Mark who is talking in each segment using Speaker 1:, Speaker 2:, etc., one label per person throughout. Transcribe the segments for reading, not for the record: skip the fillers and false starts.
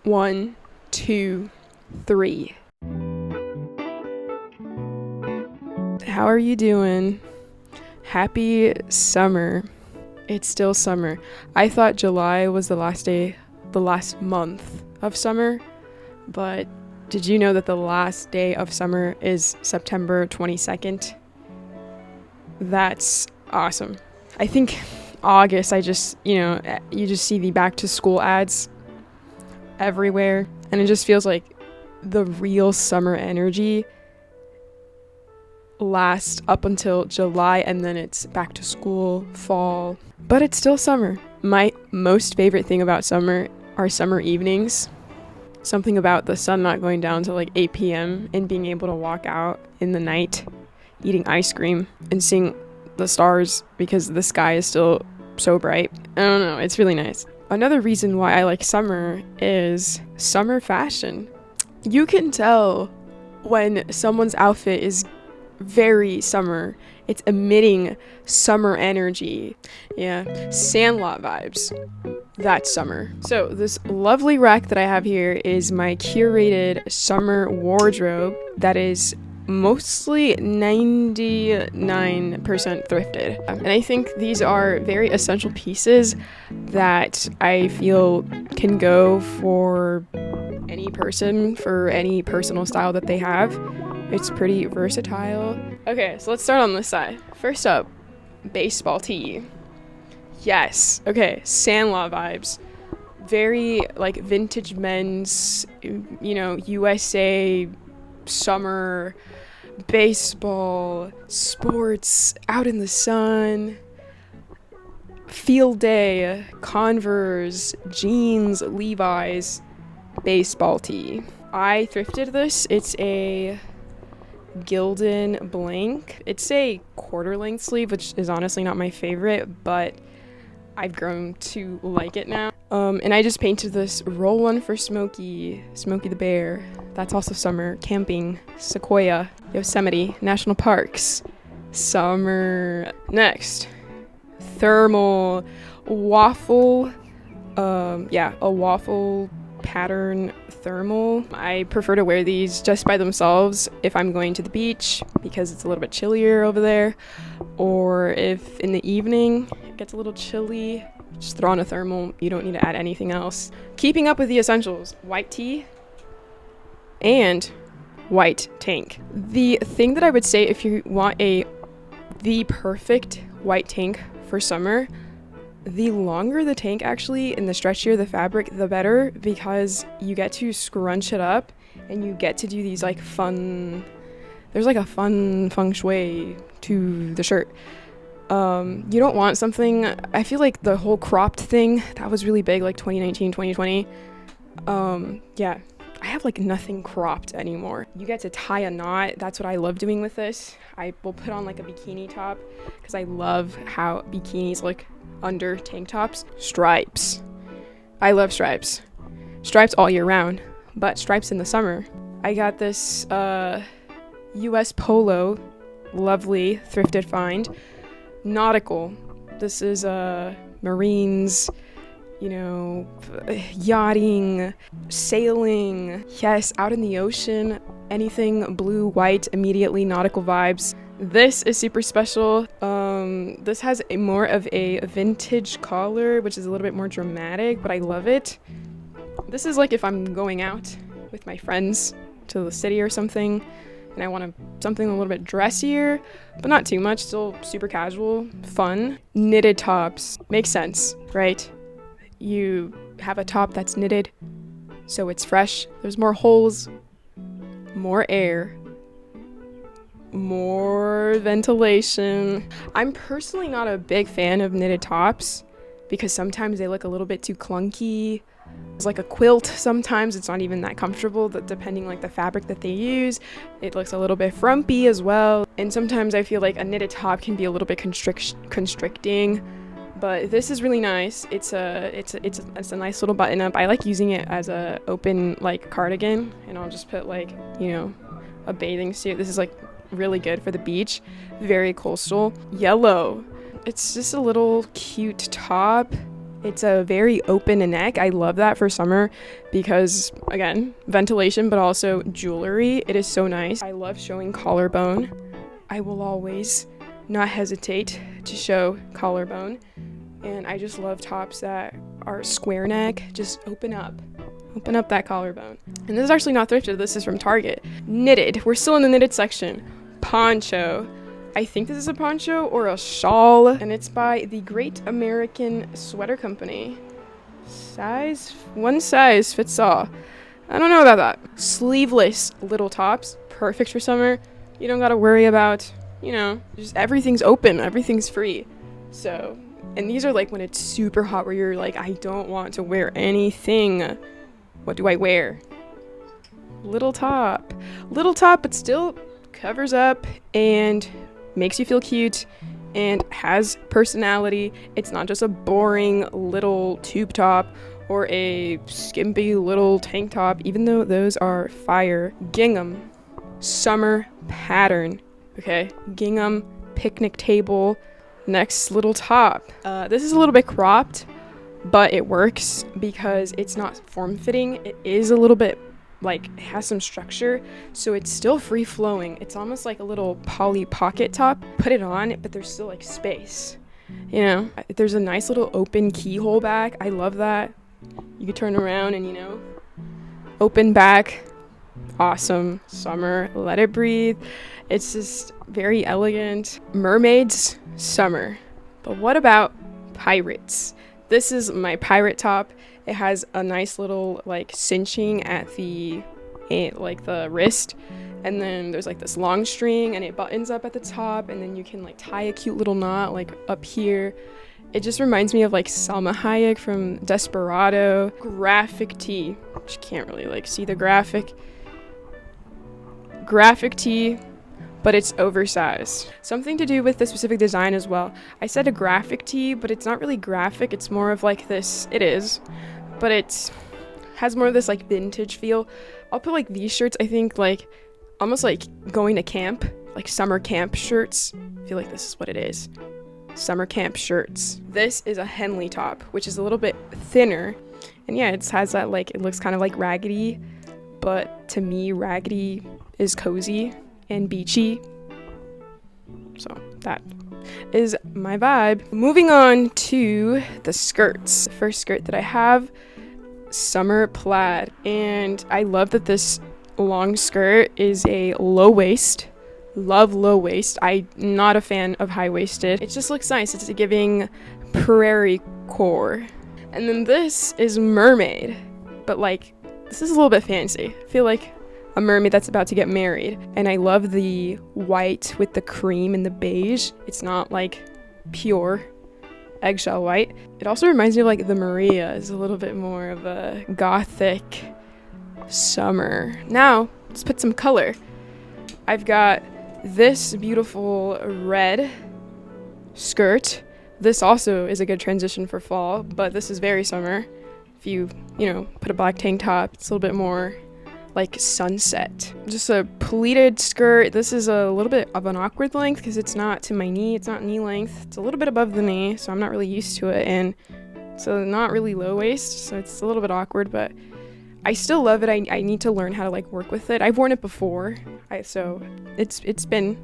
Speaker 1: 1, 2, 3. How are you doing? Happy summer. It's still summer. I thought July was the last month of summer, but did you know that the last day of summer is September 22nd? That's awesome. I think August, you just see the back to school ads everywhere, and it just feels like the real summer energy lasts up until July, and then it's back to school, fall, but it's still summer. My most favorite thing about summer are summer evenings. Something about the sun not going down till like 8 p.m. and being able to walk out in the night, eating ice cream and seeing the stars because the sky is still so bright. I don't know, it's really nice. Another reason why I like summer is summer fashion. You can tell when someone's outfit is very summer. It's emitting summer energy. Yeah, Sandlot vibes. That's summer. So this lovely rack that I have here is my curated summer wardrobe that is mostly 99% thrifted. And I think these are very essential pieces that I feel can go for any person, for any personal style that they have. It's pretty versatile. Okay, so let's start on this side. First up, baseball tee. Yes. Okay, Sandlot vibes. Very like vintage men's, USA summer baseball, sports, out in the sun, field day, Converse, jeans, Levi's, baseball tee. I thrifted this. It's a Gildan blank. It's a quarter length sleeve, which is honestly not my favorite, but I've grown to like it now. And I just painted this roll one for Smokey the Bear. That's also summer. Camping, Sequoia, Yosemite, National Parks, summer. Next, thermal waffle. A waffle pattern thermal. I prefer to wear these just by themselves if I'm going to the beach because it's a little bit chillier over there, or if in the evening it gets a little chilly, just throw on a thermal. You don't need to add anything else. Keeping up with the essentials: white tee and white tank. The thing that I would say if you want the perfect white tank for summer, the longer the tank actually and the stretchier the fabric, the better, because you get to scrunch it up and you get to do these there's like a fun feng shui to the shirt. You don't want something, I feel like the whole cropped thing, that was really big, like 2019, 2020. I have like nothing cropped anymore. You get to tie a knot. That's what I love doing with this. I will put on like a bikini top because I love how bikinis look under tank tops. Stripes. I love stripes. Stripes all year round, but stripes in the summer. I got this US Polo, lovely thrifted find. Nautical. This is Marines, yachting, sailing. Yes, out in the ocean, anything blue, white, immediately nautical vibes. This is super special. This has more of a vintage collar, which is a little bit more dramatic, but I love it. This is like if I'm going out with my friends to the city or something, and I want something a little bit dressier, but not too much, still super casual, fun. Knitted tops. Makes sense, right? You have a top that's knitted, so it's fresh. There's more holes, more air, more ventilation. I'm personally not a big fan of knitted tops because sometimes they look a little bit too clunky. It's like a quilt. Sometimes it's not even that comfortable, depending like the fabric that they use. It looks a little bit frumpy as well. And sometimes I feel like a knitted top can be a little bit constricting. But this is really nice. It's a nice little button up. I like using it as a open like cardigan, and I'll just put like, a bathing suit. This is like really good for the beach. Very coastal. Yellow. It's just a little cute top. It's a very open neck. I love that for summer because, again, ventilation, but also jewelry. It is so nice. I love showing collarbone. I will always not hesitate to show collarbone. And I just love tops that are square neck. Just open up that collarbone. And this is actually not thrifted. This is from Target. Knitted. We're still in the knitted section. Poncho. I think this is a poncho or a shawl, and it's by the Great American Sweater Company. One size fits all. I don't know about that. Sleeveless little tops, perfect for summer. You don't gotta worry about, just everything's open, everything's free. So, and these are like when it's super hot where you're like, I don't want to wear anything. What do I wear? Little top, but still covers up and makes you feel cute and has personality. It's not just a boring little tube top or a skimpy little tank top, even though those are fire. Gingham summer pattern. Okay, gingham picnic table. Next little top. This is a little bit cropped, but it works because it's not form-fitting. It is a little bit it has some structure, so it's still free flowing. It's almost like a little poly pocket top. Put it on, but there's still like space. There's a nice little open keyhole back. I love that. You could turn around and open back. Awesome. Summer, let it breathe. It's just very elegant. Mermaids, summer. But what about pirates? This is my pirate top. It has a nice little cinching at the wrist, and then there's this long string and it buttons up at the top, and then you can tie a cute little knot up here. It just reminds me of Salma Hayek from Desperado. Graphic tee, which you can't really see the graphic tee, but it's oversized. Something to do with the specific design as well. I said a graphic tee, but it's not really graphic. It's more of this. It is, but it has more of this vintage feel. I'll put these shirts, I think almost going to camp, summer camp shirts. I feel like this is what it is. Summer camp shirts. This is a Henley top, which is a little bit thinner. And yeah, it has that it looks kind of like raggedy, but to me raggedy is cozy and beachy. So that is my vibe. Moving on to the skirts. The first skirt that I have, summer plaid. And I love that this long skirt is a low waist. Love low waist. I'm not a fan of high waisted. It just looks nice. It's giving prairie core. And then this is mermaid, but this is a little bit fancy. I feel like a mermaid that's about to get married. And I love the white with the cream and the beige. It's not pure eggshell white. It also reminds me of the Maria is a little bit more of a gothic summer. Now let's put some color. I've got this beautiful red skirt. This also is a good transition for fall, but this is very summer. If you put a black tank top, it's a little bit more sunset. Just a pleated skirt. This is a little bit of an awkward length because it's not to my knee. It's not knee length. It's a little bit above the knee, so I'm not really used to it. And so not really low waist, so it's a little bit awkward, but I still love it. I need to learn how to work with it. I've worn it before, so it's been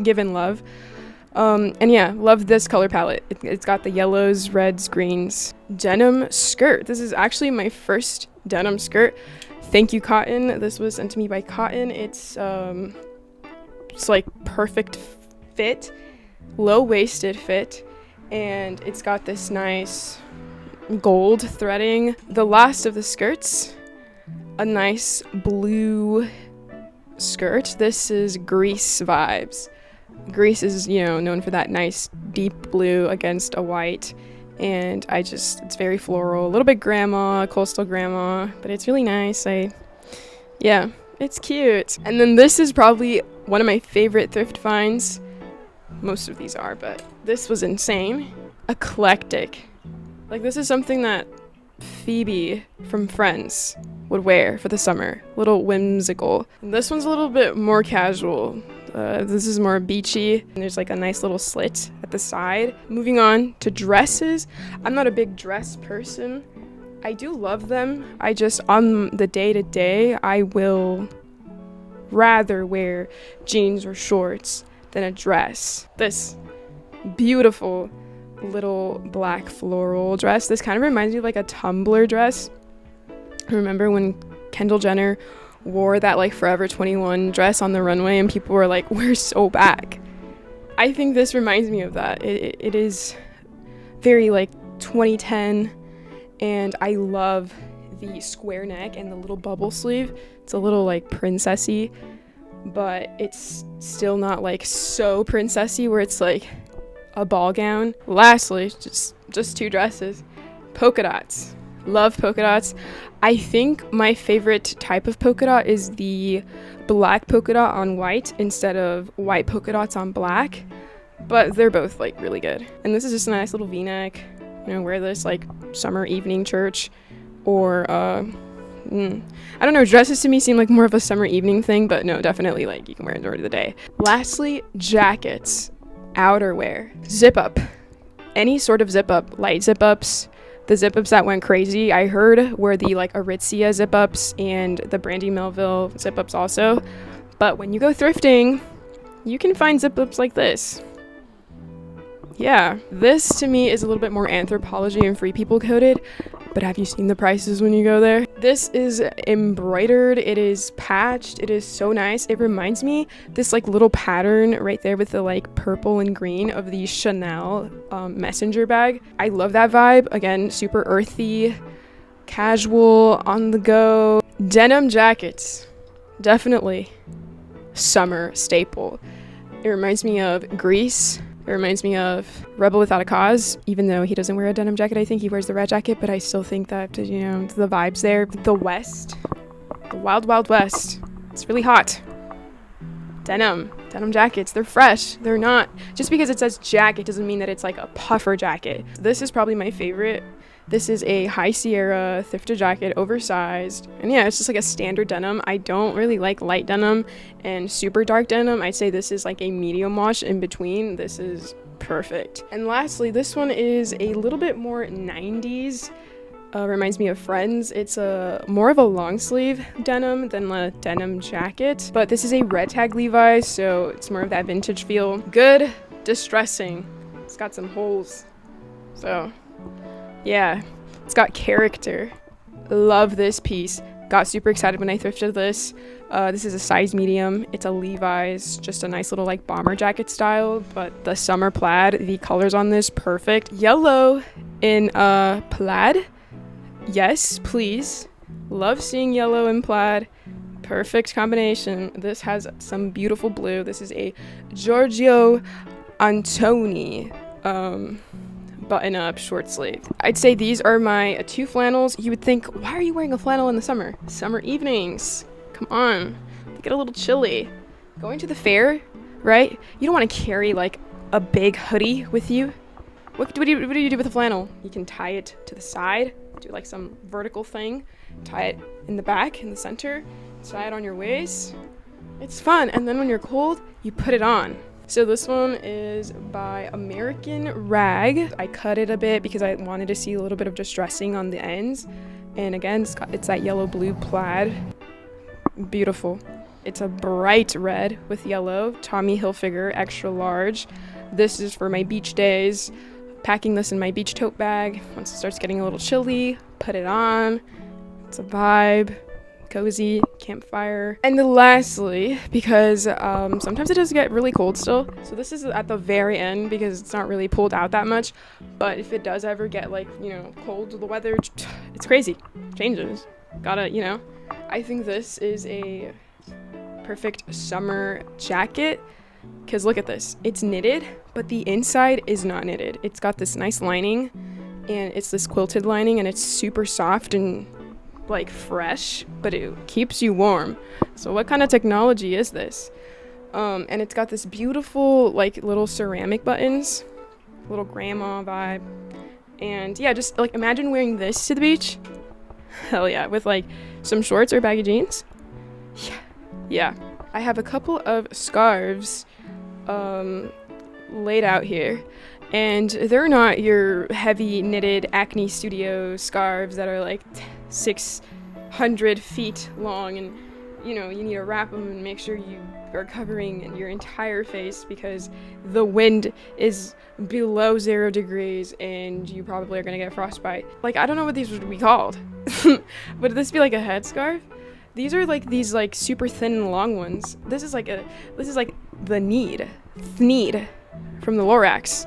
Speaker 1: given love. And yeah, love this color palette. It's got the yellows, reds, greens. Denim skirt. This is actually my first denim skirt. Thank you, Cotton. This was sent to me by Cotton. It's perfect fit, low-waisted fit, and it's got this nice gold threading. The last of the skirts, a nice blue skirt. This is Greece vibes. Greece is, known for that nice deep blue against a white. And it's very floral, a little bit grandma, coastal grandma, but it's really nice. It's cute. And then this is probably one of my favorite thrift finds. Most of these are, but this was insane. Eclectic. This is something that Phoebe from Friends would wear for the summer. Little whimsical. And this one's a little bit more casual. This is more beachy, and there's like a nice little slit at the side. Moving on to dresses. I'm not a big dress person. I do love them. I just, on the day-to-day, I will rather wear jeans or shorts than a dress. This beautiful little black floral dress. This kind of reminds me of like a Tumblr dress. Remember when Kendall Jenner wore that like Forever 21 dress on the runway and people were like, we're so back. I think this reminds me of that. It is very like 2010, and I love the square neck and the little bubble sleeve. It's a little like princessy, but it's still not like so princessy where it's like a ball gown. Lastly, just two dresses. Polka dots. Love polka dots. I think my favorite type of polka dot is the black polka dot on white instead of white polka dots on black, but they're both like really good. And this is just a nice little v-neck. You know, wear this like summer evening church, or I don't know, dresses to me seem like more of a summer evening thing, but no, definitely like you can wear it during the day. Lastly, jackets. Outerwear. Zip up. Any sort of zip up. Light zip ups. The zip ups that went crazy, I heard, were the like Aritzia zip ups and the Brandy Melville zip ups also. But when you go thrifting, you can find zip ups like this. Yeah, this to me is a little bit more Anthropologie and Free People coded, but have you seen the prices when you go there? This is embroidered, it is patched, it is so nice. It reminds me this like little pattern right there with the like purple and green of the Chanel messenger bag. I love that vibe. Again, super earthy, casual, on the go. Denim jackets, definitely summer staple. It reminds me of Grease. It reminds me of Rebel Without a Cause, even though he doesn't wear a denim jacket. I think he wears the red jacket, but I still think that, you know, the vibes there. The West, the Wild Wild West. It's really hot. Denim jackets, they're fresh. They're not, just because it says jacket doesn't mean that it's like a puffer jacket. This is probably my favorite. This is a High Sierra thrifted jacket, oversized. And yeah, it's just like a standard denim. I don't really like light denim and super dark denim. I'd say this is like a medium wash in between. This is perfect. And lastly, this one is a little bit more 90s. Reminds me of Friends. It's a more of a long sleeve denim than a denim jacket. But this is a red tag Levi's, so it's more of that vintage feel. Good distressing. It's got some holes. So yeah, it's got character. Love this piece. Got super excited when I thrifted this. This is a size medium. It's a Levi's, just a nice little like bomber jacket style, but the summer plaid, the colors on this, perfect. Yellow in plaid. Yes, please. Love seeing yellow in plaid. Perfect combination. This has some beautiful blue. This is a Giorgio Antoni button up short sleeve. I'd say these are my two flannels. You would think, why are you wearing a flannel in the summer? Summer evenings. Come on. They get a little chilly. Going to the fair, right? You don't want to carry like a big hoodie with you. What do you do with a flannel? You can tie it to the side, do like some vertical thing, tie it in the back, in the center, tie it on your waist. It's fun. And then when you're cold, you put it on. So this one is by American Rag. I cut it a bit because I wanted to see a little bit of distressing on the ends. And again, it's that yellow blue plaid. Beautiful. It's a bright red with yellow. Tommy Hilfiger, extra large. This is for my beach days. Packing this in my beach tote bag. Once it starts getting a little chilly, put it on. It's a vibe. Cozy campfire. And lastly, because sometimes it does get really cold still, so this is at the very end because it's not really pulled out that much, but if it does ever get like, you know, cold, the weather, it's crazy, changes, gotta, you know. I think this is a perfect summer jacket because look at this, it's knitted, but the inside is not knitted. It's got this nice lining, and it's this quilted lining, and it's super soft and like fresh, but it keeps you warm. So what kind of technology is this? And it's got this beautiful like little ceramic buttons, little grandma vibe. And yeah, just like imagine wearing this to the beach. Hell yeah, with like some shorts or baggy jeans. Yeah, I have a couple of scarves laid out here, and they're not your heavy knitted Acne Studio scarves that are like 600 feet long, and you need to wrap them and make sure you are covering your entire face because the wind is below 0 degrees and you probably are gonna get frostbite. Like, I don't know what these would be called. Would this be like a headscarf? These are like these like super thin and long ones. This is like the Thneed from the Lorax.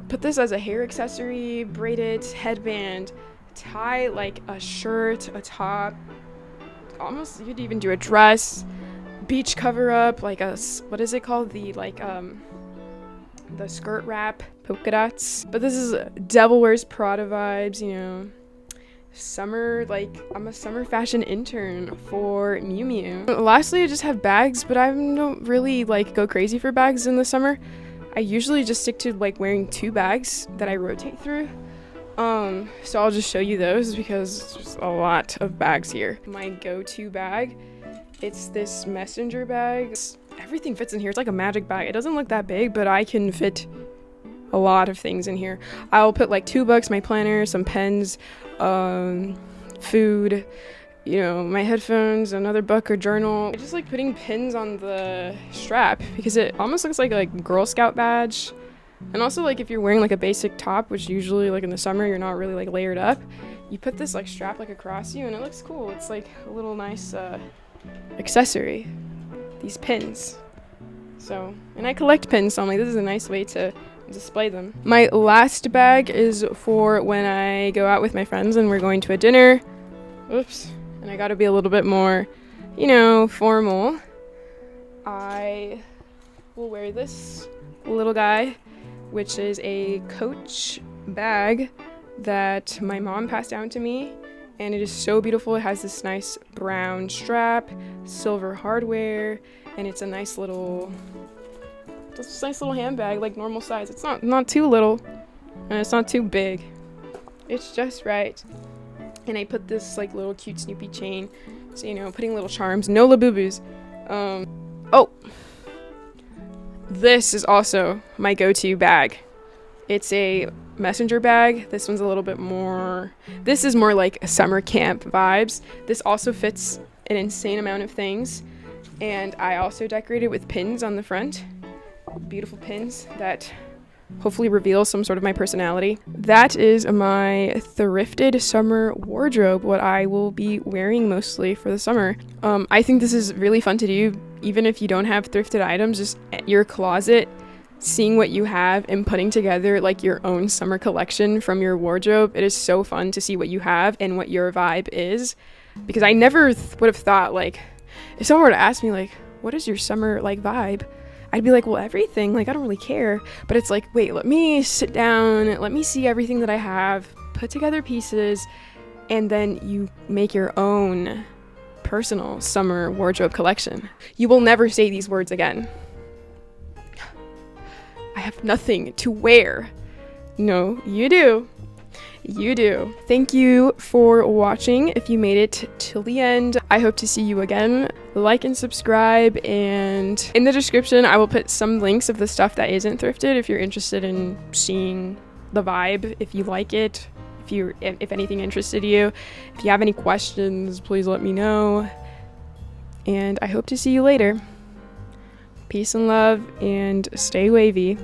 Speaker 1: Put this as a hair accessory, braid it, headband, tie like a shirt, a top. Almost, you could even do a dress, beach cover up, like a, what is it called? The skirt wrap, polka dots. But this is Devil Wears Prada vibes, summer, like I'm a summer fashion intern for Miu Miu. Lastly, I just have bags, but I don't really like go crazy for bags in the summer. I usually just stick to like wearing 2 bags that I rotate through. So I'll just show you those because there's a lot of bags here. My go-to bag, it's this messenger bag. Everything fits in here. It's like a magic bag. It doesn't look that big, but I can fit a lot of things in here. I'll put like 2 books, my planner, some pens, food, my headphones, another book or journal. I just like putting pins on the strap because it almost looks like a Girl Scout badge. And also, like, if you're wearing like a basic top, which usually like in the summer you're not really like layered up, you put this like strap like across you and it looks cool. It's like a little nice accessory, these pins. So, and I collect pins, so I'm like, this is a nice way to display them. My last bag is for when I go out with my friends and we're going to a dinner. Oops. And I gotta be a little bit more, formal. I will wear this little guy, which is a Coach bag that my mom passed down to me, and it is so beautiful. It has this nice brown strap, silver hardware, and it's a nice little handbag, like normal size. It's not too little, and it's not too big. It's just right. And I put this like little cute Snoopy chain, so putting little charms, no labubus. Oh. This is also my go-to bag. It's a messenger bag. This one's a little bit more, this is more like summer camp vibes. This also fits an insane amount of things. And I also decorated with pins on the front. Beautiful pins that hopefully reveal some sort of my personality. That is my thrifted summer wardrobe, what I will be wearing mostly for the summer. I think this is really fun to do, even if you don't have thrifted items, just at your closet, seeing what you have and putting together like your own summer collection from your wardrobe. It is so fun to see what you have and what your vibe is, because I never would have thought, like, if someone were to ask me like, what is your summer like vibe? I'd be like, well, everything, like, I don't really care. But it's like, wait, let me sit down, let me see everything that I have, put together pieces, and then you make your own personal summer wardrobe collection. You will never say these words again. I have nothing to wear. No, you do. You do. Thank you for watching. If you made it till the end, I hope to see you again. Like and subscribe, and in the description I will put some links of the stuff that isn't thrifted if you're interested in seeing the vibe, if you like it, if anything interested you. If you have any questions, please let me know, and I hope to see you later. Peace and love, and stay wavy.